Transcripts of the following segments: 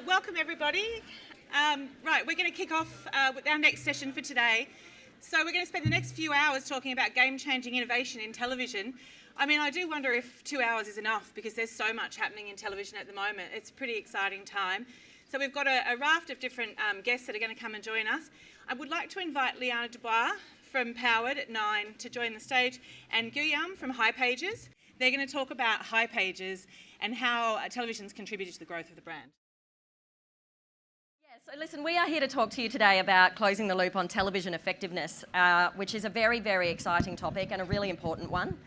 Welcome everybody. Right, we're going to kick off with our next session for today. So we're going to spend the next few hours talking about game-changing innovation in television. I mean, I do wonder if 2 hours is enough because there's so much happening in television at the moment. It's a pretty exciting time. So we've got a raft of different guests that are going to come and join us. I would like to invite Liana Dubois from Powered at 9 to join the stage, and Guillaume from hipages. They're going to talk about hipages and how television's contributed to the growth of the brand. So listen, we are here to talk to you today about closing the loop on television effectiveness, which is a very, very exciting topic and a really important one.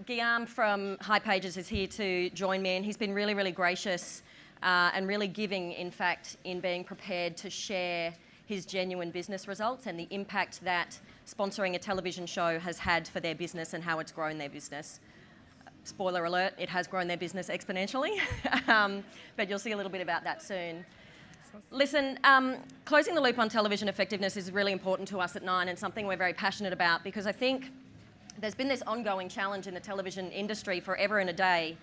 Guillaume from hipages is here to join me, and he's been really, really gracious and really giving, in fact, in being prepared to share his genuine business results and the impact that sponsoring a television show has had for their business and how it's grown their business. Spoiler alert, it has grown their business exponentially, but you'll see a little bit about that soon. Listen, closing the loop on television effectiveness is really important to us at Nine and something we're very passionate about, because I think there's been this ongoing challenge in the television industry forever and a day,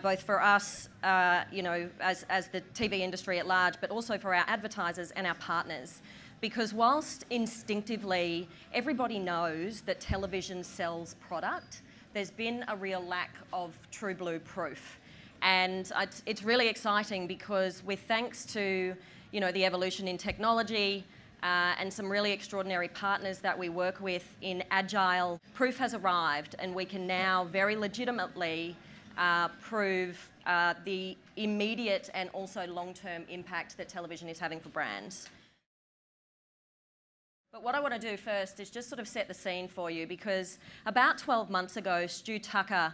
both for us, as the TV industry at large, but also for our advertisers and our partners. Because whilst instinctively everybody knows that television sells product, there's been a real lack of true blue proof. And it's really exciting because with thanks to, the evolution in technology and some really extraordinary partners that we work with in Agile, proof has arrived, and we can now very legitimately prove the immediate and also long-term impact that television is having for brands. But what I want to do first is just sort of set the scene for you, because about 12 months ago, Stu Tucker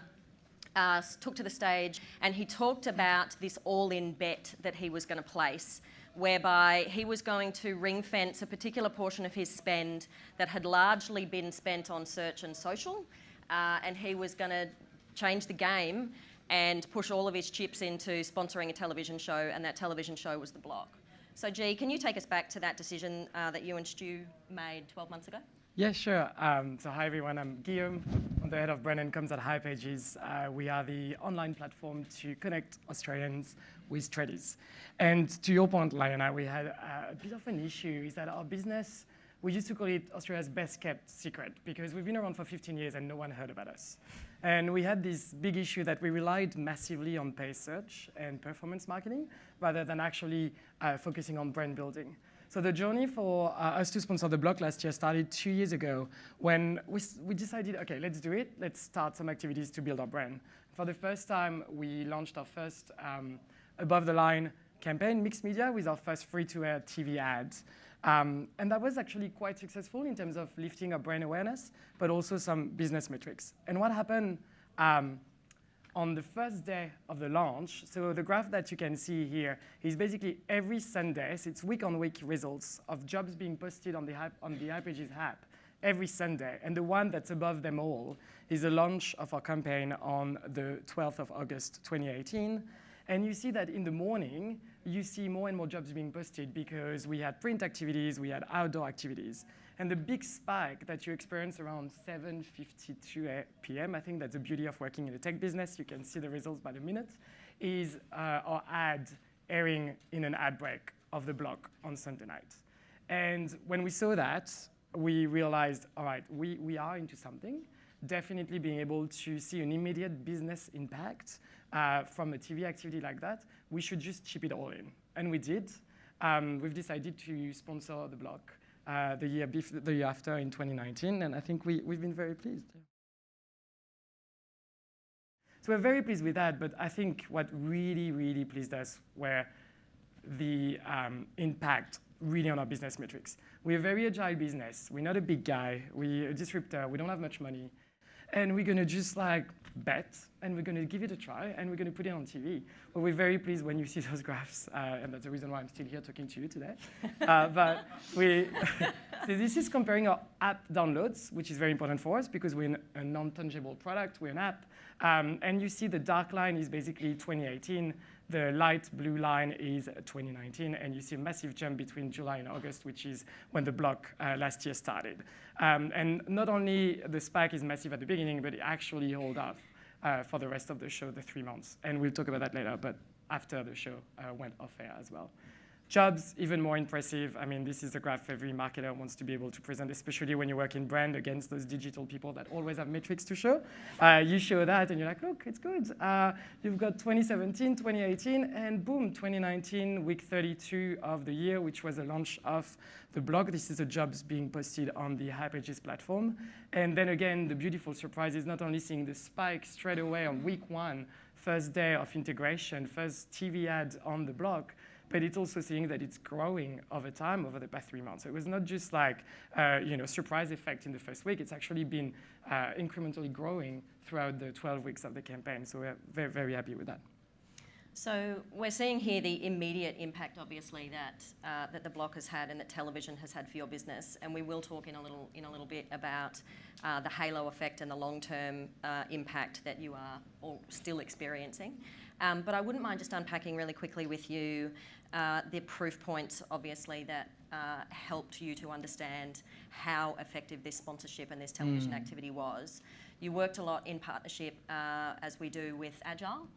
took to the stage and he talked about this all-in bet that he was going to place, whereby he was going to ring-fence a particular portion of his spend that had largely been spent on search and social, and he was going to change the game and push all of his chips into sponsoring a television show, and that television show was The Block. So G, can you take us back to that decision that you and Stu made 12 months ago? Yeah, sure. So hi everyone, I'm Guillaume. I'm the head of brand and comms at hipages. We are the online platform to connect Australians with tradies. And to your point, Liana, we had a bit of an issue, is that our business, we used to call it Australia's best kept secret, because we've been around for 15 years and no one heard about us. And we had this big issue that we relied massively on paid search and performance marketing rather than actually focusing on brand building. So the journey for us to sponsor The Block last year started 2 years ago when we decided, okay, let's do it. Let's start some activities to build our brand. For the first time, we launched our first above-the-line campaign, mixed media, with our first free-to-air TV ads. And that was actually quite successful in terms of lifting our brand awareness, but also some business metrics. And what happened on the first day of the launch, so the graph that you can see here is basically every Sunday, so it's week-on-week results of jobs being posted on the hipages app every Sunday. And the one that's above them all is the launch of our campaign on the 12th of August 2018. And you see that in the morning, you see more and more jobs being posted because we had print activities, we had outdoor activities. And the big spike that you experience around 7:52 p.m., I think that's the beauty of working in the tech business, you can see the results by the minute, is our ad airing in an ad break of The Block on Sunday night. And when we saw that, we realized, all right, we are into something. Definitely being able to see an immediate business impact from a TV activity like that, we should just chip it all in. And we did. We've decided to sponsor The Block the year after in 2019, and I think we've been very pleased. So we're very pleased with that, but I think what really, really pleased us were the impact really on our business metrics. We're a very agile business. We're not a big guy. We're a disruptor. We don't have much money. And we're going to just bet, and we're going to give it a try, and we're going to put it on TV. But we're very pleased when you see those graphs, and that's the reason why I'm still here talking to you today. So this is comparing our app downloads, which is very important for us because we're a non-tangible product, we're an app. And you see the dark line is basically 2018, the light blue line is 2019, and you see a massive jump between July and August, which is when The Block last year started. And not only the spike is massive at the beginning, but it actually held up for the rest of the show, the 3 months. And we'll talk about that later, but after the show went off air as well. Jobs, even more impressive. I mean, this is a graph every marketer wants to be able to present, especially when you work in brand against those digital people that always have metrics to show. You show that and you're like, look, it's good. You've got 2017, 2018, and boom, 2019, week 32 of the year, which was the launch of the blog. This is the jobs being posted on the hipages platform. And then again, the beautiful surprise is not only seeing the spike straight away on week 1, first day of integration, first TV ad on the blog, but it's also seeing that it's growing over time over the past 3 months. So it was not just like surprise effect in the first week. It's actually been incrementally growing throughout the 12 weeks of the campaign. So we're very, very happy with that. So we're seeing here the immediate impact, obviously, that the blog has had and that television has had for your business. And we will talk in a little bit about the halo effect and the long-term impact that you are all still experiencing. But I wouldn't mind just unpacking really quickly with you the proof points, obviously, that helped you to understand how effective this sponsorship and this television activity was. You worked a lot in partnership, as we do, with Agile,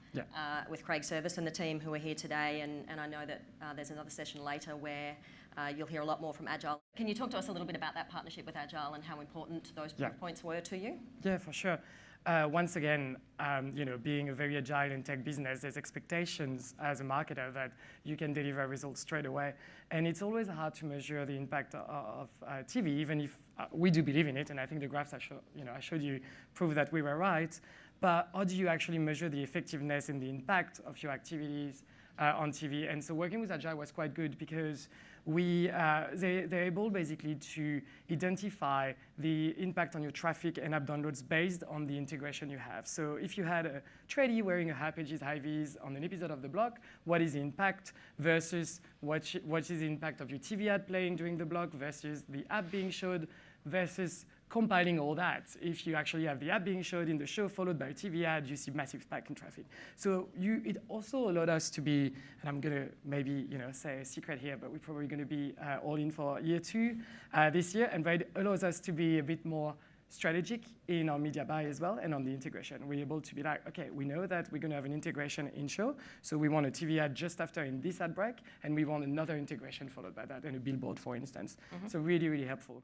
with Craig Service and the team who are here today, and I know that there's another session later where you'll hear a lot more from Agile. Can you talk to us a little bit about that partnership with Agile and how important those proof points were to you? Yeah, for sure. Once again, being a very agile and tech business, there's expectations as a marketer that you can deliver results straight away. And it's always hard to measure the impact of TV, even if we do believe in it. And I think the graphs I showed you prove that we were right. But how do you actually measure the effectiveness and the impact of your activities on TV? And so working with Agile was quite good because they're able basically to identify the impact on your traffic and app downloads based on the integration you have. So if you had a tradie wearing a hipages high vis on an episode of the blog, what is the impact versus what is the impact of your TV ad playing during the blog versus the app being showed versus compiling all that. If you actually have the app being showed in the show followed by a TV ad, you see massive spike in traffic. So it also allowed us to be, and I'm gonna maybe say a secret here, but we're probably gonna be all in for year 2 this year, and it allows us to be a bit more strategic in our media buy as well and on the integration. We're able to be like, okay, we know that we're gonna have an integration in show, so we want a TV ad just after in this ad break, and we want another integration followed by that, and a billboard, for instance. So really, really helpful.